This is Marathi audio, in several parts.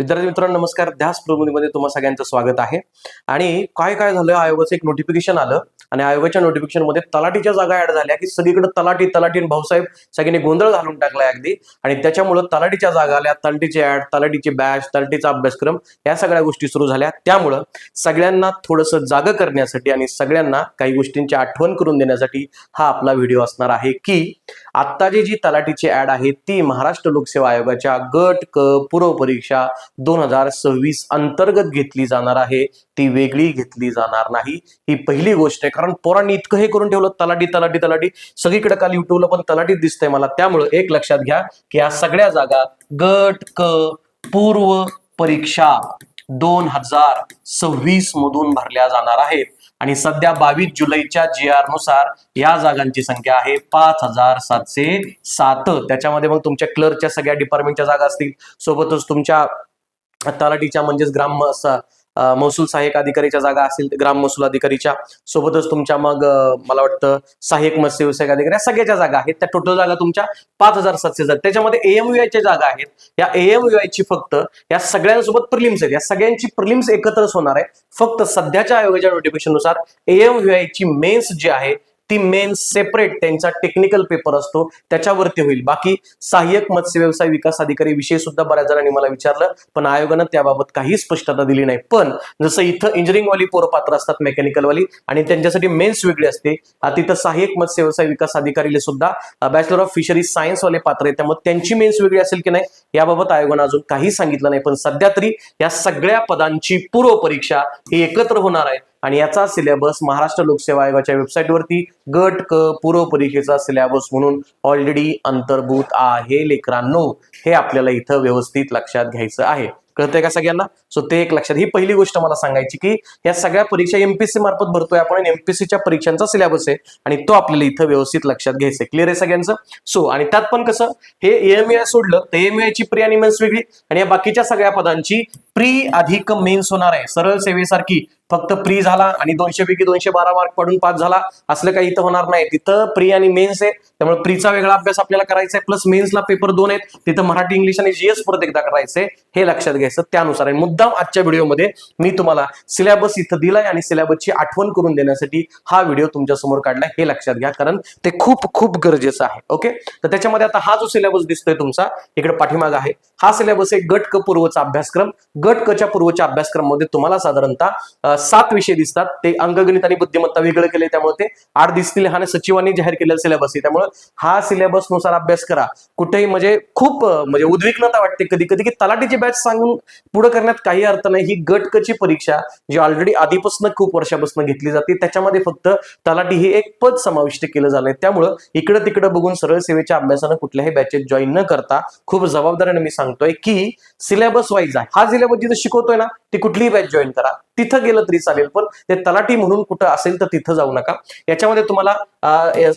विद्यार्थी मित्रांनो नमस्कार. ध्यास प्रबोधिनीमध्ये तुम्हा सगळ्यांचं स्वागत आहे. आणि काय काय झालं, आयोगाचं एक नोटिफिकेशन आलं आणि आयोगाच्या नोटिफिकेशन मध्ये तलाठीच्या जागा ऍड झाल्या की सगळीकडे तलाठी तलाठी आणि भाऊसाहेब सगळ्यांनी गोंधळ घालून टाकलाय अगदी. आणि त्याच्यामुळे तलाठीच्या जागा आल्या, तलाठीची ऍड, तलाठीची बॅच, तलाठीचा अभ्यासक्रम या सगळ्या गोष्टी सुरू झाल्या. त्यामुळं सगळ्यांना थोडंसं जागं करण्यासाठी आणि सगळ्यांना काही गोष्टींची आठवण करून देण्यासाठी हा आपला व्हिडिओ असणार आहे की आत्ताची जी तलाठीची ऍड आहे ती महाराष्ट्र लोकसेवा आयोगाच्या गट क पूर्व परीक्षा 2026 अंतर्गत घेतली जाणार आहे, ती वेगळी घेतली जाणार नाही. ही पहिली गोष्ट आहे. कारण पोरांनी इतकं हे करून ठेवलं, तलाठी तलाठी तलाठी सगळीकडे काल युट्यूबला पण तलाठीच दिसतंय मला. त्यामुळे एक लक्षात घ्या की या सगळ्या जागा गट क पूर्व परीक्षा 2026 मधून भरल्या जाणार आहेत. आणि सध्या 22 जुलैच्या GR नुसार या जागांची संख्या आहे 5707. त्याच्यामध्ये मग तुमच्या क्लर्कच्या सगळ्या डिपार्टमेंटच्या जागा असतील, सोबतच तुमच्या तलाठीच्या म्हणजेच महसूल सहाय्यक अधिकारीच्या जागा असतील, ग्राम महसूल अधिकारीच्या, सोबतच तुमच्या मग मला वाटतं सहाय्यक मत्स्य व्यवसाय अधिकारी, या सगळ्याच्या जागा आहेत. त्या टोटल जागा तुमच्या 5700. त्याच्यामध्ये AMVI च्या जागा आहेत. या AMVI ची फक्त या सगळ्यांसोबत प्रिलिम्स आहेत, या सगळ्यांची प्रिलिम्स एकत्रच होणार आहे. फक्त सध्याच्या आयोगाच्या नोटिफिकेशन नुसार AMVI ची मेन्स जी आहे ती मेन्स सेपरेट त्यांचा टेक्निकल पेपर असतो त्याच्यावरती होईल. बाकी सहाय्यक मत्स्य व्यवसाय विकास अधिकारी विषय सुद्धा बऱ्याच जणांनी मला विचारलं, पण आयोगानं त्याबाबत काही स्पष्टता दिली नाही. पण जसं इथं इंजिनिअरिंग वाली पोरं पात्र असतात, मेकॅनिकल वाली, आणि त्यांच्यासाठी मेन्स वेगळी असते, तिथं सहाय्यक मत्स्य व्यवसाय विकास अधिकारीला सुद्धा बॅचलर ऑफ फिशरीज सायन्स वाले पात्र आहेत. त्यामुळे त्यांची मेन्स वेगळी असेल की नाही याबाबत आयोगानं अजून काही सांगितलं नाही. पण सध्या तरी या सगळ्या पदांची पूर्व परीक्षा ही एकत्र होणार आहे आणि याचा सिलेबस महाराष्ट्र लोकसेवा आयोगाच्या वेबसाईटवरती गट क पूर्व परीक्षेचा सिलेबस म्हणून ऑलरेडी अंतर्भूत आहे. लेकरांनो, हे आपल्याला इथं व्यवस्थित लक्षात घ्यायचं आहे. कळतंय का सगळ्यांना? सो ते एक लक्षात. ही पहिली गोष्ट मला सांगायची की या सगळ्या परीक्षा MPSC मार्फत भरतोय आपण, MPSCच्या परीक्षांचा सिलेबस आहे आणि तो आपल्याला इथं व्यवस्थित लक्षात घ्यायचं. क्लिअर आहे सगळ्यांचं? सो आणि त्यात पण कसं, हे AMVI सोडलं तर AMVI ची प्री आणि मेन्स वेगळी आणि या बाकीच्या सगळ्या पदांची प्री अधिक मेन्स होणार आहे. सरळ सेवेसारखी फक्त प्री झाला आणि 200 पैकी 212 मार्क पडून पास झाला असलं काही इथं होणार नाही. तिथं प्री आणि मेन्स आहे, त्यामुळे प्रीचा वेगळा अभ्यास आपल्याला करायचा आहे, प्लस मेन्सला पेपर 2 आहेत, तिथं मराठी, इंग्लिश आणि GS परत एकदा करायचंय. हे लक्षात घ्यायचं. त्यानुसार आणि मुद्दाम आजच्या व्हिडिओमध्ये मी तुम्हाला सिलेबस इथं दिलाय आणि सिलेबसची आठवण करून देण्यासाठी हा व्हिडिओ तुमच्या समोर काढलाय. हे लक्षात घ्या, कारण ते खूप खूप गरजेचं आहे. ओके, तर त्याच्यामध्ये आता हा जो सिलेबस दिसतोय तुमचा इकडे पाठीमाग आहे, हा सिलेबस आहे गट क पूर्वचा अभ्यासक्रम. गट क च्या पूर्वच्या अभ्यासक्रम मध्ये तुम्हाला साधारणतः 7 विषय दिसतात. ते अंकगणित आणि बुद्धिमत्ता वेगळं केले, त्यामुळे ते 8 दिसतील. हा सचिवांनी जाहीर केलेला सिलेबस आहे, त्यामुळे हा सिलेबस नुसार अभ्यास करा. कुठेही म्हणजे खूप उद्विग्नता वाटते कधी कधी की तलाठीची बॅच सांगून पुढे करण्यात काही अर्थ नाही. ही गट क ची परीक्षा जी ऑलरेडी आधीपासून खूप वर्षापासून घेतली जाते, त्याच्यामध्ये फक्त तलाठी हे एक पद समाविष्ट केलं झालंय. त्यामुळं इकडं तिकडं बघून सरळ सेवेच्या अभ्यासानं कुठल्याही बॅचेस जॉईन न करता खूप जबाबदारीने मी सांगतोय की सिलेबस वाईज आहे. हा सिलेबस जिथं शिकवतोय ना ती कुठलीही बॅच जॉईन करा, तिथं गेलं तरी चालेल, पण ते तलाठी म्हणून कुठं असेल तर तिथं जाऊ नका. याच्यामध्ये तुम्हाला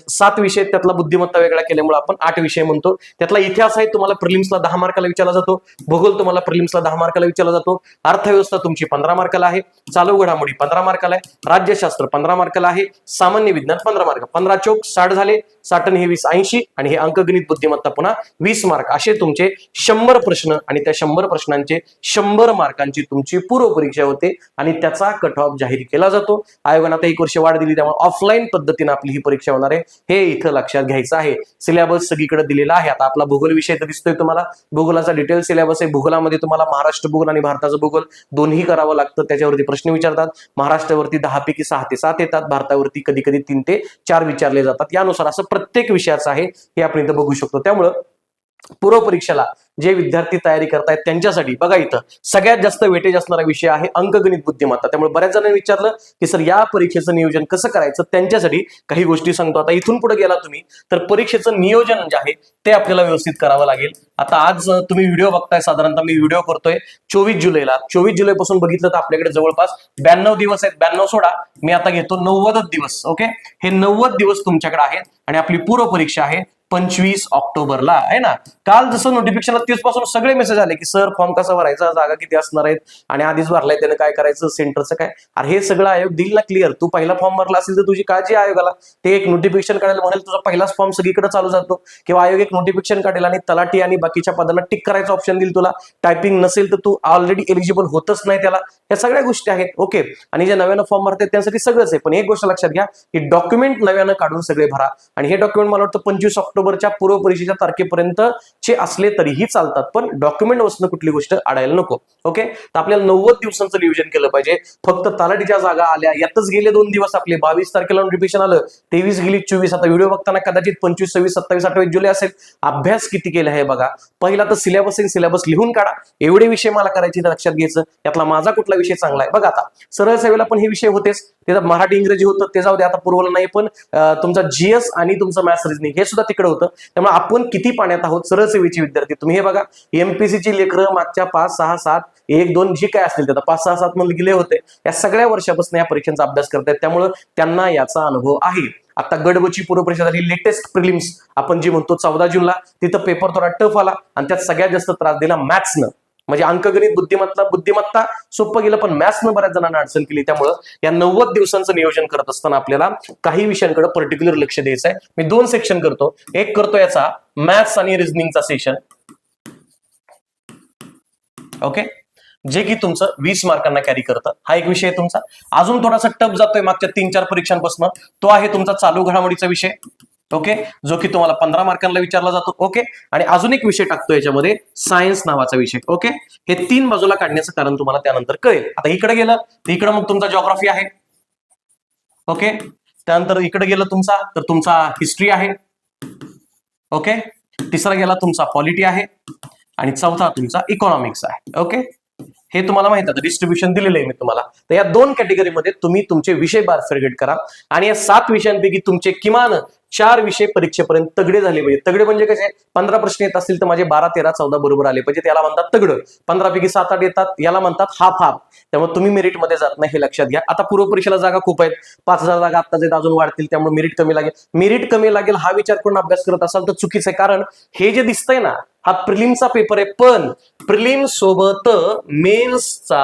7 विषय, त्यातला बुद्धिमत्ता वेगळा केल्यामुळे आपण 8 विषय म्हणतो. त्यातला इतिहास आहे तुम्हाला प्रिलिम्सला 10 मार्काला विचारला जातो, भूगोल तुम्हाला प्रिलिम्सला 10 मार्काला विचारला जातो, अर्थव्यवस्था तुमची 15 मार्काला आहे, चालू घडामोडी 15 मार्काला आहे, राज्यशास्त्र 15 मार्काला आहे, सामान्य विज्ञान 15 मार्क, 15 चौक 60 झाले, 60 आणि 20 80, आणि हे अंकगणित बुद्धिमत्ता पुन्हा 20 मार्क. असे तुमचे 100 प्रश्न आणि त्या 100 प्रश्नांचे 100 मार्कांची तुमची पूर्व परीक्षा होते आणि त्याचा कट ऑफ जाहीर केला जातो. आयोगाने आता 1 वर्ष वाढ दिली, त्यामुळे ऑफलाईन पद्धतीने आपली ही परीक्षा होणार आहे. हे इथं लक्षात घ्यायचं आहे. सिलेबस सगळीकडे दिलेला आहे. आता आपला भूगोल विषय तर दिसतोय तुम्हाला, भूगोलाचा डिटेल सिलेबस आहे. भूगोलामध्ये तुम्हाला महाराष्ट्र भूगोल आणि भारताचं भूगोल दोन्ही करावं लागतं. त्याच्यावरती प्रश्न विचारतात. महाराष्ट्रावरती 10 पैकी 6 ते 7 येतात, भारतावरती कधी कधी 3 ते 4 विचारले जातात. यानुसार असं प्रत्येक विषयाचं आहे, हे आपण इथं बघू शकतो. त्यामुळं पूर्व परीक्षेला जे विद्यार्थी तयारी करतायत त्यांच्यासाठी बघा, इथं सगळ्यात जास्त वेटेज असणारा विषय आहे अंकगणित बुद्धिमत्ता. त्यामुळे बऱ्याच जणांनी विचारलं की सर या परीक्षेचं नियोजन कसं करायचं, त्यांच्यासाठी काही गोष्टी सांगतो. आता इथून पुढे गेला तुम्ही तर परीक्षेचं नियोजन जे आहे ते आपल्याला व्यवस्थित करावं लागेल. आता आज तुम्ही व्हिडिओ बघताय, साधारणतः मी व्हिडिओ करतोय 24 जुलैला. 24 जुलैपासून बघितलं तर आपल्याकडे जवळपास 92 दिवस आहेत. 92 सोडा, मी आता घेतो 90 दिवस. ओके, हे 90 दिवस तुमच्याकडे आहेत आणि आपली पूर्व परीक्षा आहे 25 ऑक्टोबरला आहे ना. काल जसं नोटिफिकेशन 30 पासून सगळे मेसेज आले की सर फॉर्म कसा भरायचा, जागा किती असणार आहेत आणि आधीच भरलाय त्यानं काय करायचं, सेंटरचं काय. अरे हे सगळं आयोग दिल ना क्लिअर. तू पहिला फॉर्म भरला असेल तर तुझी काळजी आयोगाला, ते एक नोटिफिकेशन काढायला म्हणेल तुझा पहिलाच फॉर्म सगळीकडे चालू जातो, किंवा आयोग एक नोटिफिकेशन काढेल आणि तलाठी आणि बाकीच्या पदांना टिक करायचं ऑप्शन देईल तुला. टायपिंग नसेल तर तू ऑलरेडी एलिजिबल होतच नाही त्याला. या सगळ्या गोष्टी आहेत. ओके. आणि जे नव्यानं फॉर्म भरतात त्यांसाठी सगळंच आहे. पण एक गोष्ट लक्षात घ्या की डॉक्युमेंट नव्यानं काढून सगळे भरा. आणि हे डॉक्युमेंट मला वाटतं 25 ऑक्टोबरच्या पूर्व परीक्षेच्या तारखेपर्यंतचे असले तरीही चालतात, पण डॉक्युमेंट वसनं कुठली गोष्ट अडायला नको. ओके. तर आपल्याला 90 दिवसांचं नियोजन केलं पाहिजे. फक्त तलाठीच्या जागा आल्या यातच गेले 2 दिवस आपले. 22 तारखेला नोटिफिकेशन आलं, 23 गेली, 24. आता व्हिडिओ बघताना कदाचित 25, 26, 27, 28 जुलै असेल. अभ्यास किती केला आहे बघा. पहिला तर सिलेबस लिहून काढा. एवढे विषय मला करायचे लक्षात घ्यायचं, यातला माझा कुठला विषय चांगला आहे बघा. आता सरळ सेवेला पण हे विषय होतेच, त्याचा मराठी इंग्रजी होतं ते जाऊ दे, आता पूर्वला नाही, पण तुमचा जीएस आणि तुमचं मॅथ्स रिजनिंग हे सुद्धा तिकडे होतं. त्यामुळे आपण किती पाण्यात आहोत सरळ सेवेचे विद्यार्थी. तुम्ही हे बघा, एमपीसीची लेकरं मागच्या 5, 6, 7, 1, 2 जी काय असतील, त्याचा 5, 6, 7 मध्ये गेले होते, या सगळ्या वर्षापासून या परीक्षांचा अभ्यास करतायत. त्यामुळे त्यांना याचा अनुभव आहे. आता गडबची पूर्व परीक्षा झाली, लेटेस्ट प्रिलिम्स आपण जी म्हणतो 14 जूनला, तिथं पेपर थोडा टफ आला आणि त्यात सगळ्यात जास्त त्रास दिला मॅथ्सनं. म्हणजे अंकगणित बुद्धिमत्ता सोपं गेलं, पण मॅथ्सनं बऱ्याच जणांना अडचण केली. त्यामुळं या 90 दिवसांचं नियोजन करत असताना आपल्याला काही विषयांकडे पर्टिक्युलर लक्ष द्यायचं आहे. मी 2 सेक्शन करतो. एक करतो याचा मॅथ्स आणि रिझनिंगचा सेशन. ओके. जे की तुमचं 20 मार्कांना कॅरी करतं. हा एक विषय आहे तुमचा. अजून थोडासा टफ जातोय मागच्या 3-4 परीक्षांपासून, तो आहे तुमचा चालू घडामोडीचा विषय. ओके. जो की तुम्हाला 15 मार्कांना विचारला जातो. ओके. आणि अजून एक विषय टाकतो याच्यामध्ये, सायन्स नावाचा विषय. ओके. हे 3 बाजूला काढण्याचं कारण तुम्हाला त्यानंतर कळेल. आता इकडे गेलं तर इकडे मग तुमचा जॉग्राफी आहे. ओके. त्यानंतर इकडे गेलं तुमचा तर तुमचा हिस्ट्री आहे. ओके. तिसरा गेला तुमचा पॉलिटी आहे आणि चौथा तुमचा इकॉनॉमिक्स आहे. ओके. हे तुम्हाला माहित आहे, डिस्ट्रीब्युशन दिलेलं आहे मी तुम्हाला. तर या 2 कॅटेगरीमध्ये तुम्ही तुमचे विषय बारफेरगेट करा आणि या 7 विषयांपैकी तुमचे किमान 4 विषय परीक्षेपर्यंत तगडे झाले पाहिजे. तगडे म्हणजे कसे, 15 प्रश्न येत असतील तर माझे 12, 13, 14 बरोबर आले पाहिजे, त्याला म्हणतात तगडं. 15 पैकी 7, 8 येतात, याला म्हणतात हाफ. त्यामुळे तुम्ही मेरिटमध्ये जात नाही, हे लक्षात घ्या. आता पूर्व परीक्षेला जागा खूप आहेत, 5000 जागा आत्ताच आहेत, अजून वाढतील, त्यामुळे मेरिट कमी लागेल हा विचार करून अभ्यास करत असाल तर चुकीचं आहे. कारण हे जे दिसतंय ना, हा प्रिलिम्सचा पेपर आहे, पण प्रिलिम्स सोबत मेन्सचा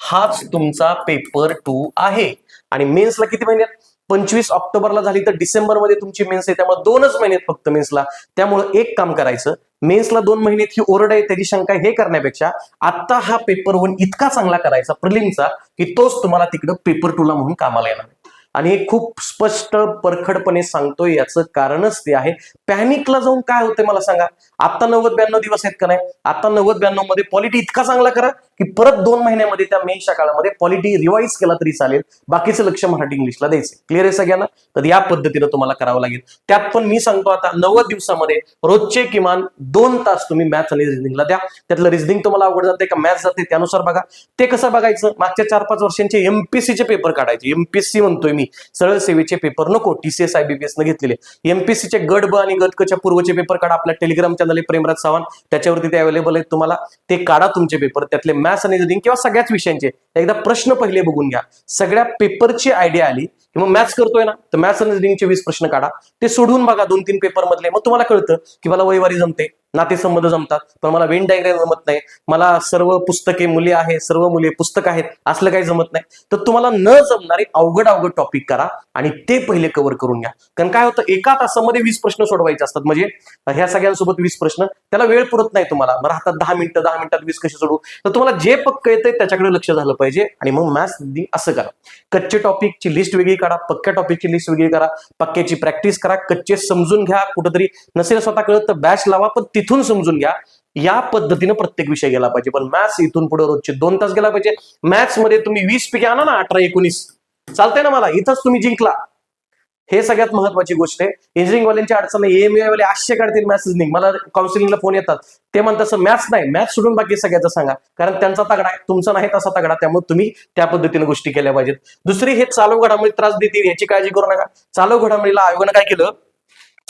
हाच तुमचा पेपर 2 आहे. आणि मेन्सला किती महिन्यात, 25 ऑक्टोबरला झाली तर डिसेंबरमध्ये तुमची मेन्स आहे, त्यामुळे 2च महिन्यात फक्त मेन्सला. त्यामुळे एक काम करायचं, मेन्सला 2 महिन्यात ही ओरड आहे त्याची शंका हे करण्यापेक्षा आता हा पेपर 1 इतका चांगला करायचा प्रिलिम्सचा की तोच तुम्हाला तिकडं पेपर 2 ला म्हणून कामाला येणार. आणि हे खूप स्पष्ट परखडपणे सांगतोय, याचं कारणच ते आहे. पॅनिकला जाऊन काय होतंय मला सांगा. आता 90-92 दिवस आहेत का नाही, आता 90-92 मध्ये पॉलिटी इतका चांगला करा की परत 2 महिन्यामध्ये त्या मेन्सच्या काळामध्ये पॉलिटी रिवाइज केला तरी चालेल, बाकीचं लक्ष मराठी इंग्लिशला द्यायचं. क्लिअर आहे सगळ्यांना. तर या पद्धतीनं तुम्हाला करावं लागेल. त्यात पण मी सांगतो आता 90 दिवसामध्ये रोजचे किमान 2 तास तुम्ही मॅथ्स आणि रिझनिंगला द्या. त्यातलं रिझनिंग तुम्हाला अवघड जाते का मॅथ्स जाते त्यानुसार बघा. ते कसं बघायचं, मागच्या 4-5 वर्षांचे एमपीसीचे पेपर काढायचे. एमपीसी म्हणतोय मी, सरळ सेवेचे पेपर नको, टीसीएस IBPS न घेतलेले. एमपीसीचे गट ब आणि गट क च्या पूर्वचे पेपर काढा. आपल्या टेलिग्राम चॅनल प्रेमराज सावंत, त्याच्यावरती ते अवेलेबल आहेत तुम्हाला. ते काढा तुमचे पेपर, त्यातले मॅथ्स आणि रिझनिंग किंवा सगळ्याच विषयांचे एकदा प्रश्न पहिले बघून घ्या. सगळ्या पेपरची आयडिया आली की मग मॅथ्स करतोय ना, तर मॅथ्स आणि रिझनिंगचे 20 प्रश्न काढा. ते सोडून बघा 2-3 पेपर मधले, मग तुम्हाला कळतं की मला वैवारी जमते, नातेसंबंध जमतात, पण मला वेन डायग्राम जमत नाही, मला सर्व पुस्तके मुले आहे, सर्व मुले पुस्तक आहेत, असलं काही जमत नाही. तर तुम्हाला न जमणारे अवघड टॉपिक करा आणि ते पहिले कव्हर करून घ्या. कारण काय होतं, एका तासामध्ये 20 प्रश्न सोडवायचे असतात. म्हणजे ह्या सगळ्यांसोबत 20 प्रश्न, त्याला वेळ पुरत नाही तुम्हाला. बरं हातात 10 मिनिटात 20 कसे सोडू. तर तुम्हाला जे पक्क येतंय त्याच्याकडे लक्ष झालं पाहिजे. आणि मग मॅथ्स असं करा, कच्चे टॉपिकची लिस्ट वेगळी काढा, पक्क्या टॉपिकची लिस्ट वेगळी करा, पक्क्याची प्रॅक्टिस करा, कच्चे समजून घ्या. कुठेतरी नसेल स्वतः कळत तर बॅच लावा, पण तिथून समजून घ्या. या पद्धतीने प्रत्येक विषय गेला पाहिजे. पण मॅथ्स इथून पुढे रोजचे 2 तास गेला पाहिजे. मॅथ्स मध्ये तुम्ही 20 पैकी आणा ना 18-19, चालतंय ना मला, इथंच तुम्ही जिंकला. हे सगळ्यात महत्वाची गोष्ट आहे. इंजिनिअरिंग वाल्यांची अडचण नाही, AMI वाले 800 काढतील मॅथ्स रिझनिंग. मला काउन्सिलिंगला फोन येतात, ते म्हणतात सर मॅथ्स नाही, मॅथ्स सोडून बाकी सगळ्याचं सांगा, कारण त्यांचा तगडा आहे, तुमचा नाही तसा तगडा. त्यामुळे तुम्ही त्या पद्धतीने गोष्टी केल्या पाहिजेत. दुसरी, हे चालू घडामोडी त्रास देतील याची काळजी करू नका. चालू घडामोडीला आयोगानं काय केलं,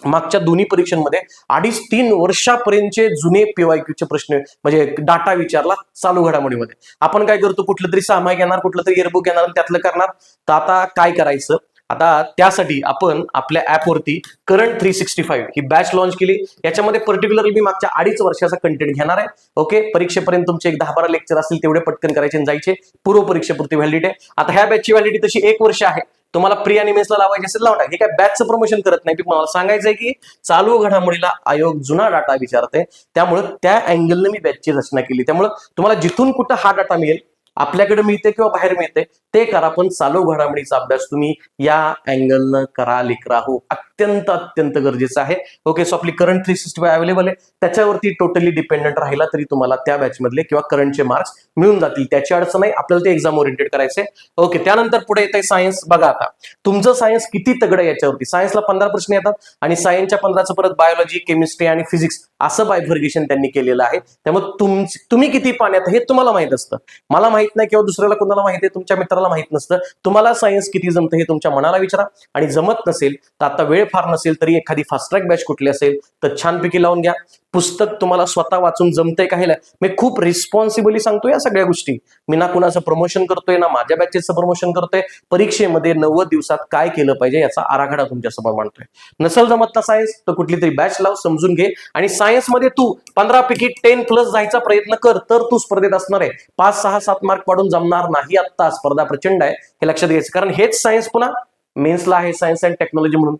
मागच्या दोन्ही परीक्षांमध्ये 2.5-3 वर्षापर्यंतचे जुने PYQचे प्रश्न म्हणजे डाटा विचारला चालू घडामोडीमध्ये. आपण काय करतो, कुठलं तरी सामायिक येणार, कुठलं तरी इयरबुक येणार, त्यातलं करणार. तर आता काय करायचं, आता त्यासाठी आपण आपल्या ऍपवरती करंट 365 ही बॅच लॉन्च केली. याच्यामध्ये पर्टिक्युलरली मी मागच्या 2.5 वर्षाचा कंटेंट घेणार आहे. ओके, परीक्षेपर्यंत तुमचे एक 10-12 लेक्चर असतील तेवढे पटकन करायचे आणि जायचे. पूर्व परीक्षेपुरती व्हॅलिडिटी आहे. आता ह्या बॅचची व्हॅलिडिटी तशी 1 वर्ष आहे. तुम्हाला प्री आणि मेन्सला लावायचे असेल लावून टाका. हे काय बॅचचं प्रमोशन करत नाही. मला सांगायचंय की चालू घडामोडीला आयोग जुना डाटा विचारते, त्यामुळे त्या अँगलने मी बॅचची रचना केली. त्यामुळे तुम्हाला जिथून कुठं हा डाटा मिळेल, आपल्याकडे मिळते किंवा बाहेर मिळते ते करा, पण चालू घडामोडीचा अभ्यास तुम्ही या अँगलनं करा. लेकरा हो, अत्यंत अत्यंत गरजेचं आहे. ओके, सो आपली करंट 365 अवेलेबल आहे. त्याच्यावरती टोटली डिपेंडंट राहिला तरी तुम्हाला त्या बॅच मधले किंवा करंटचे मार्क्स मिळून जातील. त्याची अडचण नाही, आपल्याला ते एक्झाम ओरिएंटेड करायचंय. ओके, त्यानंतर पुढे येत आहे सायन्स. बघा आता तुमचं सायन्स किती तगड आहे याच्यावरती. सायन्सला 15 प्रश्न येतात आणि सायन्सच्या 15चं परत बायोलॉजी, केमिस्ट्री आणि फिजिक्स असं बायफर्गेशन त्यांनी केलेलं आहे. त्यामुळे तुम्ही किती पाण्यात हे तुम्हाला माहित असतं. मला माहित नाही किंवा दुसऱ्याला कोणाला माहिती आहे, तुमच्या मित्राला माहित नसतं. तुम्हाला सायन्स किती जमतं हे तुमच्या मनाला विचारा. आणि जमत नसेल तर आता वेळ फार नसेल तरी एखादी फास्ट ट्रॅक बॅच कुठली असेल तर छानपैकी लावून घ्या. पुस्तक तुम्हाला स्वतः वाचून जमतंय का हे मी खूप रिस्पॉन्सिबली सांगतो या सगळ्या गोष्टी. मी ना कुणाचं प्रमोशन करतोय ना माझ्या बॅचेसचं प्रमोशन करतोय. परीक्षेमध्ये 90 दिवसात काय केलं पाहिजे याचा आराखडा तुमच्या समोर मांडतोय. नसेल जमत ना सायन्स तर कुठली तरी बॅच लाव, समजून घे. आणि सायन्समध्ये तू 15 पैकी 10+ जायचा प्रयत्न कर, तर तू स्पर्धेत असणार आहे. 5, 6, 7 मार्क पाडून जमणार नाही. आता स्पर्धा प्रचंड आहे हे लक्षात घ्यायचं, कारण हेच सायन्स पुन्हा मेन्सला आहे, सायन्स अँड टेक्नॉलॉजी म्हणून.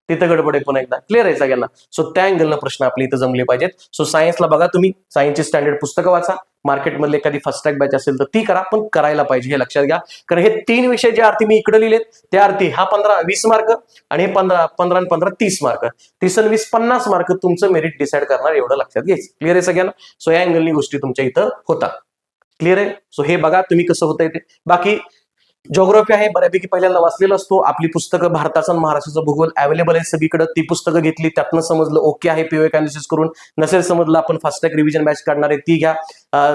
तिथं गडबड आहे पुन्हा एकदा. क्लिअर आहे सगळ्यांना. सो त्या अँगलनं प्रश्न आपल्या इथं जमले पाहिजेत. सो सायन्सला बघा, तुम्ही सायन्सची स्टँडर्ड पुस्तकं वाचा. मार्केटमधले एखादी फास्ट ट्रॅक बॅच असेल तर ती करा, पण करायला पाहिजे हे लक्षात घ्या. कारण हे 3 विषय जे अर्थी मी इकडे लिहिलेत त्या अर्थी हा 15-20 मार्क आणि हे 15 आणि 15 30 मार्क, 30 आणि 20 50 मार्क तुमचं मेरिट डिसाईड करणार, एवढं लक्षात घ्यायचं. क्लिअर आहे सगळ्यांना. सो या अँगलनी गोष्टी तुमच्या इथं होतात. क्लिअर आहे. सो हे बघा तुम्ही कसं होतंय ते. बाकी ज्योग्राफी आहे बऱ्यापैकी पहिल्यांदा वाचलेला असतो. आपली पुस्तकं भारताचा आणि महाराष्ट्राचा भूगोल अवेलेबल आहे सगळीकडे. ती पुस्तकं घेतली, त्यातनं समजलं ओके आहे, पीओ अनालिसिस करून. नसेल समजलं आपण फास्ट ट्रॅक रिव्हिजन बॅच काढणार आहे ती घ्या.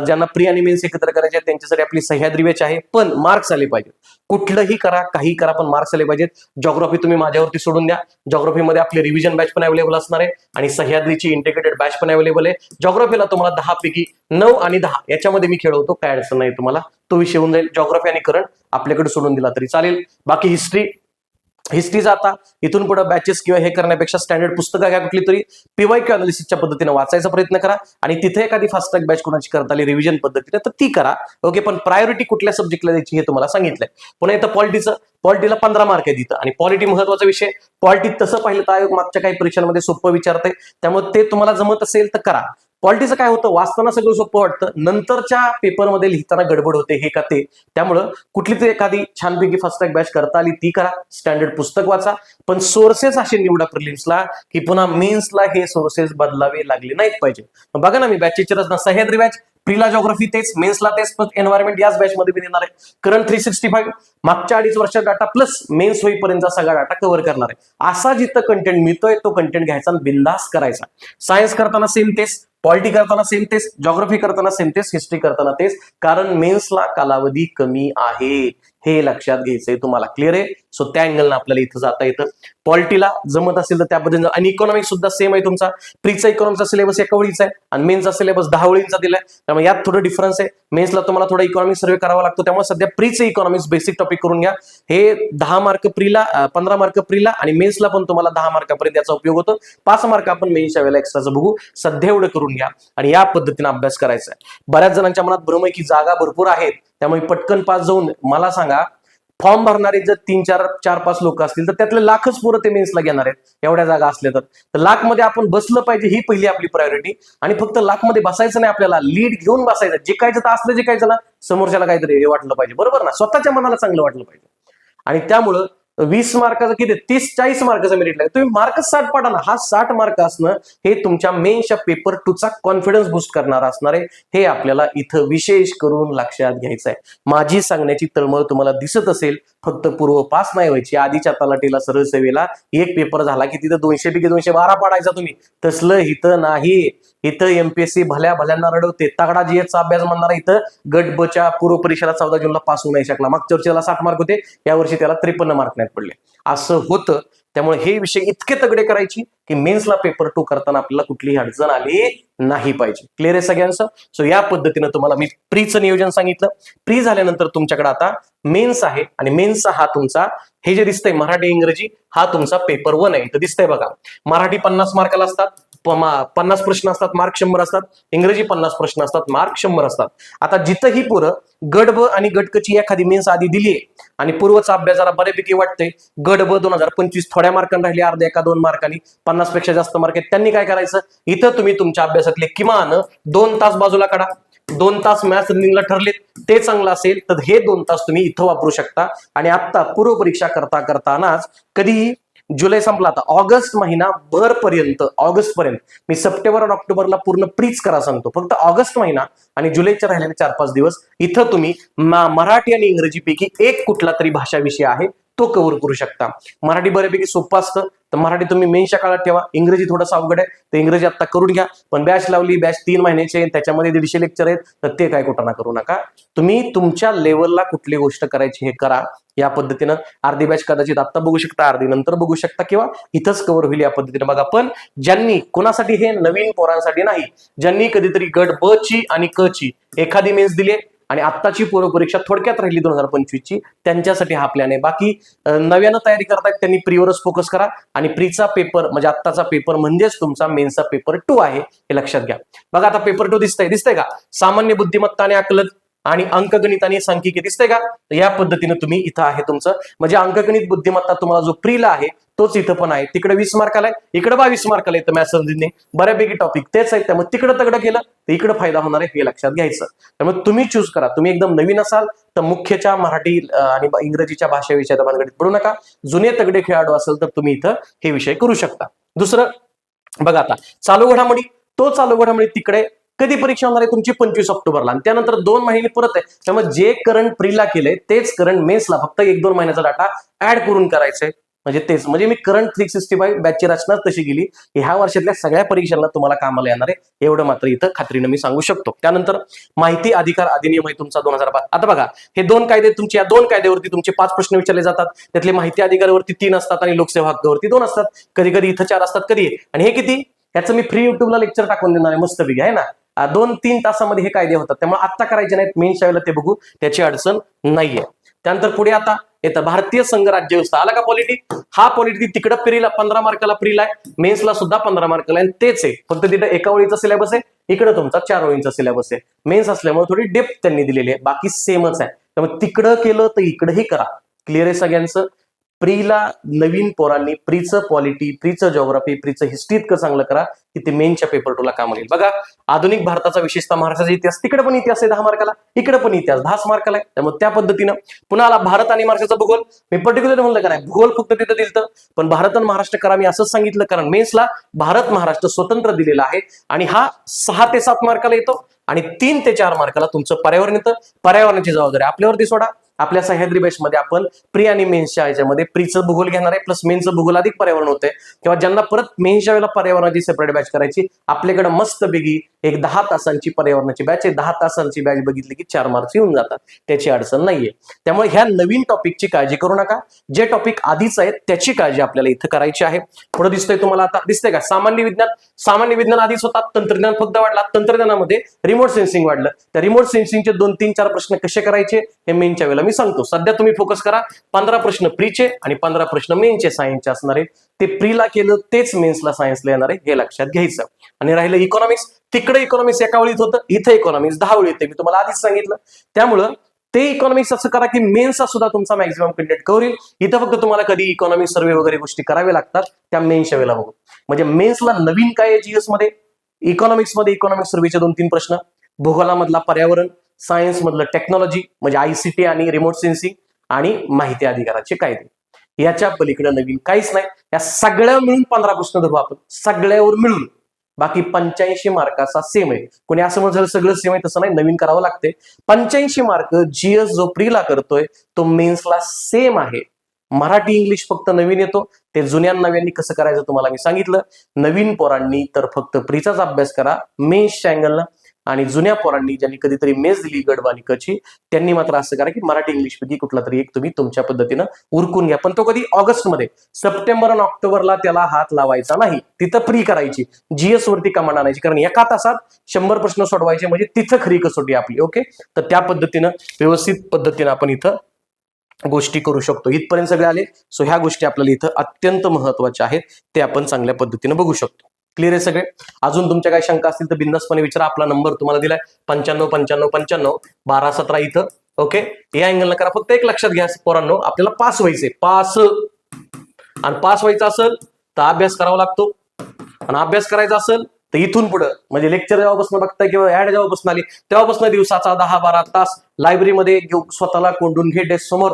ज्यांना प्री आणि मेन्स एकत्र करायचे त्यांच्यासाठी आपली सह्याद्री बॅच आहे. पण मार्क्स आले पाहिजेत. कुठलंही करा, काही करा, पण मार्क्स आले पाहिजेत. ज्योग्राफी तुम्ही माझ्यावरती सोडून द्या. ज्योग्राफीमध्ये आपली रिव्हिजन बॅच पण अवेलेबल असणार आहे आणि सह्याद्रीची इंटिग्रेटेड बॅच पण अवेलेबल आहे. ज्योग्राफीला तुम्हाला 10 पैकी 9 आणि 10 याच्यामध्ये मी खेळवतो, काय अडचण नाही तुम्हाला. तो विषय होऊन जाईल. ज्योग्राफी आणि करंट आपल्याकडे सोडून दिला तरी चालेल. बाकी हिस्ट्रीचा आता इथून पुढे बॅचेस किंवा हे करण्यापेक्षा स्टँडर्ड पुस्तकं घ्या कुठली तरी, पीवायक्यू अनालिसिसच्या पद्धतीने वाचायचा प्रयत्न करा. आणि तिथे एखादी फास्ट ट्रॅक बॅच कोणाची करता आली रिव्हिजन पद्धतीने तर ती करा. ओके, पण प्रायोरिटी कुठल्या सब्जेक्टला द्यायची हे तुम्हाला सांगितलंय. पुन्हा इथं पॉलिटीला 15 मार्क आहे तिथं. आणि पॉलिटी महत्वाचा विषय. पॉलिटी तसं पाहिलं तर आयोग मागच्या काही परीक्षांमध्ये सोपं विचारतंय, त्यामुळे ते तुम्हाला जमत असेल तर करा. पॉलिटीचं काय होतं, वाचताना सगळं सोपं वाटतं, नंतरच्या पेपरमध्ये लिहिताना गडबड होते हे का ते. त्यामुळं कुठली तरी एखादी छानपैकी फास्ट ट्रॅक बॅच करता आली ती करा. स्टँडर्ड पुस्तक वाचा, पण सोर्सेस असे निवडा प्रिलिम्सला की पुन्हा मेन्सला हे सोर्सेस बदलावे लागले नाहीत पाहिजे. बघा ना, मी बॅचची रचना सह्याद्री बॅच, प्रीला ज्योग्राफी तेच, मेन्सला तेच, प्लस एन्व्हायरमेंट याच बॅच मध्ये देणार आहे. करंट 365 मागच्या 2.5 वर्षात डाटा प्लस मेन्स होईपर्यंतचा सगळा डाटा कव्हर करणार आहे. असा जिथं कंटेंट मिळतोय तो कंटेंट घ्यायचा आणि बिंदास करायचा. सायन्स करताना सेम तेच, पॉलिटी करताना सेम तेच, ज्योग्राफी करताना सेम तेच, हिस्ट्री करताना तेच, कारण मेन्सला कालावधी कमी आहे हे लक्षात घ्यायचंय तुम्हाला. क्लिअर आहे. सो त्या अँगलनं आपल्याला इथं जाता येतं. पॉलिटीला जमत असेल तर त्या पद्धतीने. आणि इकॉनॉमिक्स सुद्धा सेम आहे तुमचा. प्रीचा इकॉनॉमिक्सचा सिलेबस 1 ओळीचा आहे आणि मेन्सचा सिलेबस 10 ओळींचा दिलाय. त्यामुळे यात थोडं डिफरन्स आहे. मेन्सला तुम्हाला थोडा इकॉनॉमिक्स सर्वे करावा लागतो, त्यामुळे सध्या प्रीचं इकॉनॉमिक्स बेसिक टॉपिक करून घ्या. हे 10 मार्क प्रीला, 15 मार्क प्रीला आणि मेन्सला पण तुम्हाला 10 मार्कापर्यंत याचा उपयोग होतो. 5 मार्क आपण मेन्सच्या वेळेला एक्स्ट्राचं बघू. सध्या एवढं करून घ्या आणि या पद्धतीने अभ्यास करायचा आहे. बऱ्याच जणांच्या मनात भ्रम आहे की जागा भरपूर आहेत त्यामुळे पटकन पास जाऊन, मला सांगा फॉर्म भरणारे जर 3-4-5 लोक असतील तर त्यातले लाखच पोरं ते मेन्सला घेणार आहेत एवढ्या जागा असल्या तर लाख मध्ये आपण बसलं पाहिजे ही पहिली आपली प्रायोरिटी. आणि फक्त लाख मध्ये बसायचं नाही, आपल्याला लीड घेऊन बसायचं. जे काय तर असलं जे काय ना समोरच्याला काहीतरी वाटलं पाहिजे, बरोबर ना, स्वतःच्या मनाला चांगलं वाटलं पाहिजे. आणि त्यामुळं 20 मार्काचं किती 30-40 मार्काचं मेरिट लागेल. तुम्ही मार्क 60 पाडा ना, हा 60 मार्क असणं हे तुमच्या मेन्सच्या पेपर 2चा कॉन्फिडन्स बूस्ट करणार असणार आहे. हे आपल्याला इथं विशेष करून लक्षात घ्यायचं आहे. माझी सांगण्याची तळमळ तुम्हाला दिसत असेल, फक्त पूर्व पास नाही व्हायची. आधीच्या तलाठीला सरळ सेवेला एक पेपर झाला की तिथं 200 पैकी 212 पाडायचा तुम्ही, तसलं इथं नाही. इथं एमपीएससी भल्यांना रडवते. तगडा जीएसचा अभ्यास म्हणणारा इथं गट बच्या पूर्व परीक्षेला 14 जूनला पास होऊ नाही शकला. मागच्या वर्षी त्याला 60 मार्क होते, या वर्षी त्याला 53 मार्क नाही. बाहेर पडले, असं होतं. त्यामुळे हे विषय इतके तगडे करायची की मेन्सला पेपर 2 करताना आपल्याला कुठलीही अडचण आली नाही पाहिजे. क्लिअर आहे सगळ्यांचं? सो या पद्धतीनं तुम्हाला मी प्रीचं नियोजन सांगितलं. प्री झाल्यानंतर तुमच्याकडे आता मेन्स आहे आणि मेन्सचा हा तुमचा, हे जे दिसतंय मराठी इंग्रजी, हा तुमचा पेपर 1 आहे. इथं दिसतंय बघा, मराठी 50 मार्काला असतात, 50 प्रश्न असतात, मार्क 100 असतात. इंग्रजी 50 प्रश्न असतात, मार्क 100 असतात. आता जिथंही पुरं गट ब आणि गट क ची एखादी मेन्स आधी दिली आहे आणि पूर्वचा अभ्यास जरा बऱ्यापैकी वाटतंय, गट ब 2025 थोड्या मार्कांनी राहिली, अर्ध्या 1-2 मार्कांनी, 50 पेक्षा जास्त मार्क आहेत, त्यांनी काय करायचं, इथं तुम्ही तुमच्या अभ्यासातले किमान 2 तास बाजूला काढा. 2 तास मॅथ्स रिडिंगला ठरलेत, ते चांगलं असेल तर हे 2 तास तुम्ही इथं वापरू शकता. आणि आता पूर्व परीक्षा करता करतानाच कधीही, जुलै संपला आता, ऑगस्ट महिना भर पर्यंत, ऑगस्ट पर्यंत, मी सप्टेंबर आणि ऑक्टोबरला पूर्ण प्रीच करा सांगतो, फक्त ऑगस्ट महिना आणि जुलैच्या राहिलेले 4-5 दिवस इथं तुम्ही मराठी आणि इंग्रजी पैकी एक कुठला तरी भाषा विषय आहे तो कव्हर करू शकता. मराठी बऱ्यापैकी सोपं असतं, तर मराठी तुम्ही मेन्सच्या काळात ठेवा. इंग्रजी थोडंसं अवघड आहे, तर इंग्रजी आता करून घ्या. पण बॅच लावली, बॅच 3 महिन्याचे, त्याच्यामध्ये 150 लेक्चर आहेत, तर ते काय कुठं ना करू नका. तुम्ही तुमच्या लेवलला कुठली गोष्ट करायची हे करा. या पद्धतीनं अर्धी बॅच कदाचित आता बघू शकता, अर्धी नंतर बघू शकता, किंवा इथंच कव्हर होईल या पद्धतीने बघा. पण ज्यांनी, कोणासाठी हे नवीन पोरांसाठी नाही, ज्यांनी कधीतरी गट ब ची आणि क ची एखादी मेन्स दिली आणि आत्ताची पूर्व परीक्षा थोडक्यात राहिली 2025 ची, त्यांच्यासाठी हा प्लॅन आहे. बाकी नव्यानं तयारी करतायत त्यांनी प्रीवरच फोकस करा. आणि प्रीचा पेपर म्हणजे आत्ताचा पेपर म्हणजेच तुमचा मेन्सचा पेपर 2 आहे, हे लक्षात घ्या. बघा आता पेपर 2 दिसतंय का, सामान्य बुद्धिमत्ता आणि आकलन आणि अंकगणित आणि सांख्यिकी दिसतंय का. या पद्धतीनं तुम्ही इथं आहे तुमचं, म्हणजे अंकगणित बुद्धिमत्ता तुम्हाला जो प्रीला आहे तोच इथं पण आहे. तिकडे 20 मार्काला आहे, इकडे 22 मार्काला येतं. मॅथ्स रिजनिंग बऱ्यापैकी टॉपिक तेच आहेत, त्यामुळे तिकडं तगडं केलं तर इकडे फायदा होणार आहे, हे लक्षात घ्यायचं. त्यामुळे तुम्ही चूज करा. तुम्ही एकदम नवीन असाल तर मुख्यच्या मराठी आणि इंग्रजीच्या भाषा विषयाच्या भानगडीत पडू नका. जुने तगडे खेळाडू असेल तर तुम्ही इथं हे विषय करू शकता. दुसरं बघा, आता चालू घडामोडी, तो चालू घडामोडी तिकडे कधी परीक्षा होणार आहे तुमची 25 ऑक्टोबरला, आणि त्यानंतर 2 महिने परत आहे. त्यामुळे जे करंट प्रीला केलंय तेच करंट मेन्सला फक्त 1-2 महिन्याचा डाटा ऍड करून करायचंय. म्हणजे तेच, म्हणजे मी करंट 365 बॅचची रचना तशी केली, ह्या वर्षातल्या सगळ्या परीक्षांना तुम्हाला कामाला येणार आहे, एवढं मात्र इथं खात्रीनं मी सांगू शकतो. त्यानंतर माहिती अधिकार अधिनियम आहे तुमचा 2005. आता बघा, हे 2 कायदे तुमचे, या 2 कायद्यावरती तुमचे 5 प्रश्न विचारले जातात. त्यातले माहिती अधिकारावरती 3 असतात आणि लोकसेवा हक्कावरती 2 असतात. कधी कधी इथं 4 असतात कधी. आणि हे किती, याचं मी फ्री युट्यूबला लेक्चर टाकून देणार आहे मस्तपैकी, आहे ना. 2-3 तासामध्ये हे कायदे होतात. त्यामुळे आता करायचे नाहीत, मेन्सच्या वेळेला ते बघू, त्याची अडचण नाहीये. त्यानंतर पुढे आता येतं भारतीय संघ राज्य व्यवस्था. आला का पॉलिटी, हा पॉलिटी तिकडं प्रीला 15 मार्काला प्रीला आहे, मेन्सला सुद्धा 15 मार्काला आहे, तेच आहे. फक्त तिथं एका ओळीचा सिलेबस आहे, इकडे तुमचा 4 ओळींचा सिलेबस आहे. मेन्स असल्यामुळे थोडी डेप्थ त्यांनी दिलेली आहे, बाकी सेमच आहे. त्यामुळे तिकडं केलं तर इकडेही करा. क्लिअर आहे सगळ्यांचं? प्रीला नवीन पोरांनी प्रीचं पॉलिटी, प्रीचं ज्योग्राफी, प्रीचं हिस्ट्री इतकं चांगलं करा की ते मेनच्या पेपर 2ला काम येईल. बघा, आधुनिक भारताचा, विशेषतः महाराष्ट्राचा इतिहास, तिकडे पण इतिहास आहे 10 मार्काला, इकडे पण इतिहास 10 मार्काला आहे. त्यामुळे त्या पद्धतीनं पुन्हा आला भारत आणि महाराष्ट्राचा भूगोल. मी पर्टिक्युलर म्हणलं का नाही, भूगोल फक्त तिथं दिलं, पण भारत आणि महाराष्ट्र करा मी असंच सांगितलं, कारण मेन्सला भारत महाराष्ट्र स्वतंत्र दिलेला आहे आणि हा 6 ते 7 मार्काला येतो आणि 3 ते 4 मार्काला तुमचं पर्यावरण येतं. पर्यावरणाची जबाबदारी आपल्यावरती सोडा. आपल्या सह्याद्री बॅचमध्ये आपण प्री आणि मेन्सच्या याच्यामध्ये प्रीचं भूगोल घेणार आहे, प्लस मेन्सचं भूगोल अधिक पर्यावरण होते. किंवा ज्यांना परत मेन्सच्या वेळेला पर्यावरणाची सेपरेट बॅच करायची, आपल्याकडे मस्तपैकी एक 10 तासांची पर्यावरणाची बॅच आहे. 10 तासांची बॅच बघितली की 4 मार्क्स येऊन जातात, त्याची अडचण नाहीये. त्यामुळे ह्या नवीन टॉपिकची काळजी करू नका. जे टॉपिक आधीच आहेत त्याची काळजी आपल्याला इथं करायची आहे. पुढे दिसतंय तुम्हाला, आता दिसतंय का, सामान्य विज्ञान. सामान्य विज्ञान आधीच होतात, तंत्रज्ञान फक्त वाढला. तंत्रज्ञानामध्ये रिमोट सेन्सिंग वाढलं. त्या रिमोट सेन्सिंगचे 2-3-4 प्रश्न कसे करायचे हे मेनच्या वेळेला मी सांगतो. सध्या तुम्ही फोकस करा, 15 प्रश्न प्रीचे आणि 15 प्रश्न मेनचे सायन्सचे असणार आहेत. ते प्रीला केलं तेच मेन्सला सायन्सला येणार आहे, हे लक्षात घ्यायचं. आणि राहिलं इकॉनॉमिक्स, तिकडे इकॉनॉमिक्स एका वेळीत होतं, इथं इकॉनॉमिक्स 10 वेळी येते, मी तुम्हाला आधीच सांगितलं. त्यामुळं ते इकॉनॉमिक्स असं करा की मेन्सचा सुद्धा तुमचा मॅक्झिमम कंटेंट कव्हर होईल. इथं फक्त तुम्हाला कधी इकॉनॉमिक्स सर्वे वगैरे गोष्टी कराव्या लागतात, त्या मेन्सच्या वेळेला बघू. म्हणजे मेन्सला नवीन काय आहे जीएस मध्ये, इकॉनॉमिक्स मध्ये इकॉनॉमिक्स सर्वेचे 2-3 प्रश्न, भूगोलामधला पर्यावरण, सायन्स मधलं टेक्नॉलॉजी म्हणजे ICT आणि रिमोट सेन्सिंग, आणि माहिती अधिकाराचे कायदे. याच्या पलीकडे नवीन काहीच नाही. या सगळ्या मिळून 15 प्रश्न धरू आपण, सगळ्यावर मिळून. बाकी 85 मार्काचा सेम आहे. कोणी असं म्हणलं सगळं सेम आहे, तसं नाही, नवीन करावं लागते. 85 मार्क जीएस जो प्रीला करतोय तो मेन्सला सेम आहे. मराठी इंग्लिश फक्त नवीन येतो, ते जुन्या नव्यांनी कसं करायचं तुम्हाला मी सांगितलं. नवीन पोरांनी तर फक्त प्रीचाच अभ्यास करा मेन्सच्या अँगलनं. आणि जुन्या पोरांनी ज्यांनी कधीतरी मेस दिली गडवानिकाची त्यांनी मात्र असं करा की मराठी इंग्लिश पैकी कुठला तरी एक तुम्ही तुमच्या पद्धतीनं उरकून घ्या, पण तो कधी ऑगस्टमध्ये. सप्टेंबर आणि ऑक्टोबरला त्याला हात लावायचा नाही. तिथं प्री करायची, जीएस वरती कमांड आणायची, कारण एका तासात 100 प्रश्न सोडवायचे म्हणजे तिथं खरी कसोटी आपली. ओके, तर त्या पद्धतीनं व्यवस्थित पद्धतीनं आपण इथं गोष्टी करू शकतो. इथपर्यंत सगळे आले. सो ह्या गोष्टी आपल्याला इथं अत्यंत महत्वाच्या आहेत, ते आपण चांगल्या पद्धतीनं बघू शकतो. क्लिअर आहे सगळे? अजून तुमच्या काही शंका असतील तर बिंदासपणे विचारा. आपला नंबर तुम्हाला दिलाय 95 12 इथं. ओके, या अँगलला करा. फक्त एक लक्षात घ्या पोरांनो, आपल्याला पास व्हायचे, पास, आणि पास व्हायचं असेल तर अभ्यास करावा लागतो, आणि अभ्यास करायचा असेल तर इथून पुढे म्हणजे लेक्चर जेव्हापासून बघताय किंवा ऍड जेव्हापासून आली तेव्हापासून दिवसाचा 10-12 तास लायब्ररीमध्ये स्वतःला कोंडून घे डेस्क समोर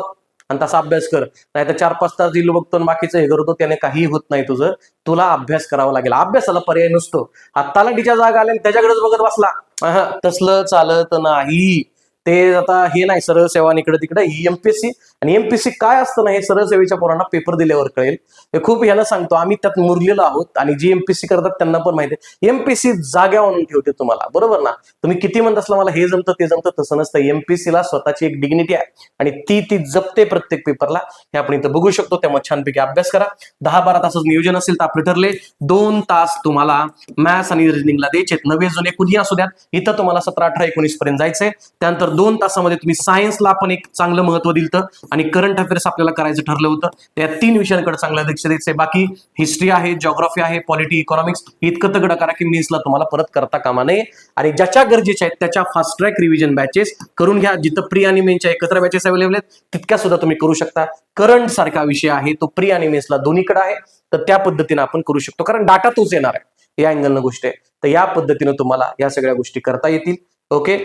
आणि तसा अभ्यास कर. नाही तर 4-5 तास दिलो बघतो आणि बाकीचं हे करतो, त्याने काही होत नाही तुझं. तुला अभ्यास करावा लागेल. अभ्यासाला पर्याय नसतो. आत्ताला तिच्या जागा आल्या त्याच्याकडेच बघत बसला, तसलं चालत नाही. ते आता हे नाही सरळ सेवा इकडे तिकडे, ही एमपीएससी. आणि एमपीएससी काय असतं ना हे सरळ सेवेच्या पोरांना पेपर दिल्यावर कळेल. हे खूप ह्याला सांगतो, आम्ही त्यात मुरलेलो आहोत आणि जी एमपीएससी करतात त्यांना पण माहिती आहे. एमपीएससी जाग्या आणून ठेवते तुम्हाला, बरोबर ना? तुम्ही किती म्हणत असला मला हे जमतं ते जमतं, तसं नसतं. एमपीएससी ला स्वतःची एक डिग्निटी आहे आणि ती जपते प्रत्येक पेपरला. हे आपण इथं बघू शकतो. त्यामुळे छानपैकी अभ्यास करा. 10-12 तासाचं नियोजन असेल तर आपले ठरले 2 तास तुम्हाला मॅथ्स आणि रिजनिंगला द्यायचे. 9 जुने कुणी असू द्यात, इथं तुम्हाला 17, 18, 19 पर्यंत जायचंय. त्यानंतर 2 तासामध्ये तुम्ही सायन्सला आपण एक चांगलं महत्व दिलं आणि करंट अफेअर्स आपल्याला करायचं ठरलं होतं. त्या 3 विषयांकडे चांगलं लक्ष द्यायचंय. बाकी हिस्ट्री आहे, जिओग्राफी आहे, पॉलिटी, इकॉनॉमिक्स इतकं तगडं करा की मेन्सला तुम्हाला परत करता कामा नये. आणि ज्याच्या गरजेच्या आहेत त्याच्या फास्ट ट्रॅक रिव्हिजन बॅचेस करून घ्या. जिथं प्री आणि मेन्सच्या एकत्र बॅचेस अवेलेबल आहेत तितक्या सुद्धा तुम्ही करू शकता. करंट सारखा विषय आहे तो प्री आणि मेन्सला दोन्हीकडे आहे, तर त्या पद्धतीने आपण करू शकतो, कारण डाटा तोच येणार आहे. या अँगलनं गोष्ट आहे, तर या पद्धतीनं तुम्हाला या सगळ्या गोष्टी करता येतील. ओके,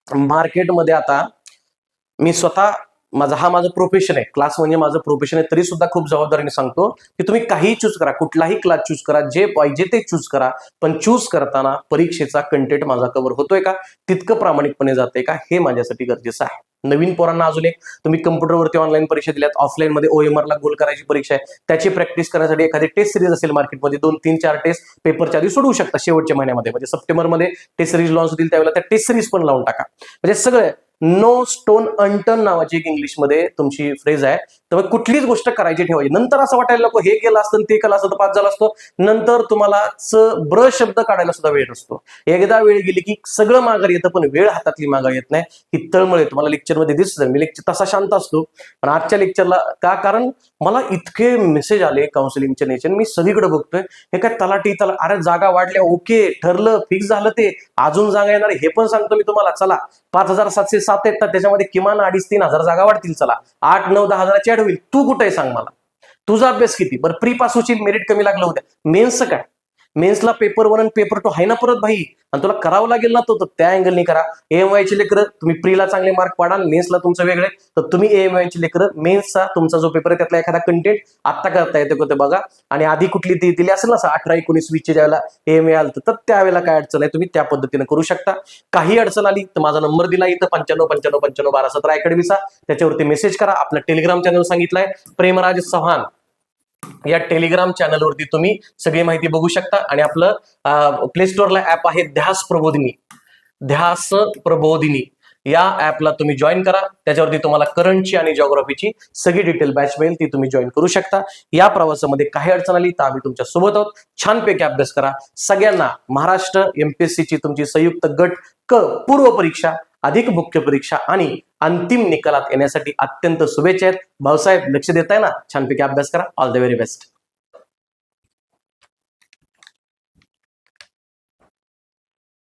मार्केटमध्ये आता मी स्वतः माझं प्रोफेशन आहे, क्लास म्हणजे माझं प्रोफेशन आहे, तरी सुद्धा खूप जबाबदारीने सांगतो की तुम्ही काही चूज करा, कुठलाही क्लास चूज करा, जे पाहिजे ते चूज करा, पण चूज करताना परीक्षेचा कंटेंट माझा कव्हर होतोय का, तितकं प्रामाणिकपणे जाते का, हे माझ्यासाठी गरजेचं आहे. नवीन पोरांना अजून एक, तुम्ही कम्प्युटरवरती ऑनलाईन परीक्षा दिल्यात, ऑफलाईन मध्ये OMR ला गोल करायची परीक्षा आहे, त्याची प्रॅक्टिस करण्यासाठी एखादी टेस्ट सिरीज असेल मार्केटमध्ये, 2-3-4 टेस्ट पेपरच्या आधी सोडवू शकता. शेवटच्या महिन्यामध्ये म्हणजे सप्टेंबरमध्ये टेस्ट सिरीज लॉन्च होतील त्यावेळेला त्या टेस्ट सिरीज पण लावून टाका. म्हणजे सगळं नो स्टोन अनटर्न नावाची एक इंग्लिशमध्ये तुमची फ्रेज आहे. तर कुठलीच गोष्ट करायची ठेवायची. नंतर असं वाटायला नको हे केलं असतं ते केलं असतं तर पास झाला असतो. नंतर तुम्हाला ब्र शब्द काढायला सुद्धा वेळ नसतो. एकदा वेळ गेली की सगळं माघार येतं, पण वेळ हातातली माघार येत नाही. ही तळमळ तुम्हाला लेक्चरमध्ये दिसतं. मी लेक्चर तसा शांत असतो, पण आजच्या लेक्चरला का, कारण मला इतके मेसेज आले काउन्सिलिंगच्या नेचर, मी सगळीकडे बघतोय. हे काय तलाठी अरे जागा वाढल्या, ओके ठरलं, फिक्स झालं, ते अजून जागा येणार हे पण सांगतो मी तुम्हाला. चला 5707 येतात, त्याच्यामध्ये किमान 2,500-3,000 जागा वाढतील. चला 8-9-10,000ची ऍड होईल. तू कुठे सांग मला, तुझा अभ्यास किती? बरं प्री पास होशील, मेरिट कमी लागलं होत्या. मेन्सचं काय? मेन्सला पेपर 1 आणि पेपर 2 आहे ना परत भाई, आणि तुला करावं लागेल ना, तर त्या अँगलनी करा. AMYची लेकरं तुम्ही प्रीला चांगले मार्क पाडाल, मेन्सला तुमचं वेगळे, तर तुम्ही AMYची लेकरं मेन्सचा तुमचा जो पेपर आहे त्यातला एखादा कंटेंट आता करता येतो का ते बघा. आणि आधी कुठली ती दिली असेल ना 18-19-20च्या ज्यावेळेला AMY आलं तर त्यावेळेला काय अडचण आहे तुम्ही त्या पद्धतीने करू शकता. काही अडचण आली तर माझा नंबर दिला इथं 95 अकॅडमीचा, त्याच्यावरती मेसेज करा. आपला टेलिग्राम चॅनल सांगितलाय प्रेमराज चव्हाण, या टेलिग्राम चॅनलवरती तुम्ही सगळी माहिती बघू शकता. आणि आपलं प्ले स्टोअरला ऍप आहे ध्यास प्रबोधिनी, या ऍपला तुम्ही जॉईन करा. त्याच्यावरती तुम्हाला करंटची आणि जिओग्राफीची सगळी डिटेल बॅच मिळेल, ती तुम्ही जॉईन करू शकता. या प्रवासामध्ये काही अडचण आली तर आम्ही तुमच्या सोबत आहोत. छानपैकी अभ्यास करा. सगळ्यांना महाराष्ट्र MPSCची तुमची संयुक्त गट क पूर्व परीक्षा, अधिक मुख्य परीक्षा आणि अंतिम निकालात येण्यासाठी अत्यंत शुभेच्छा आहेत. भाऊसाहेब लक्ष देताय ना, छानपैकी अभ्यास करा. All the very best.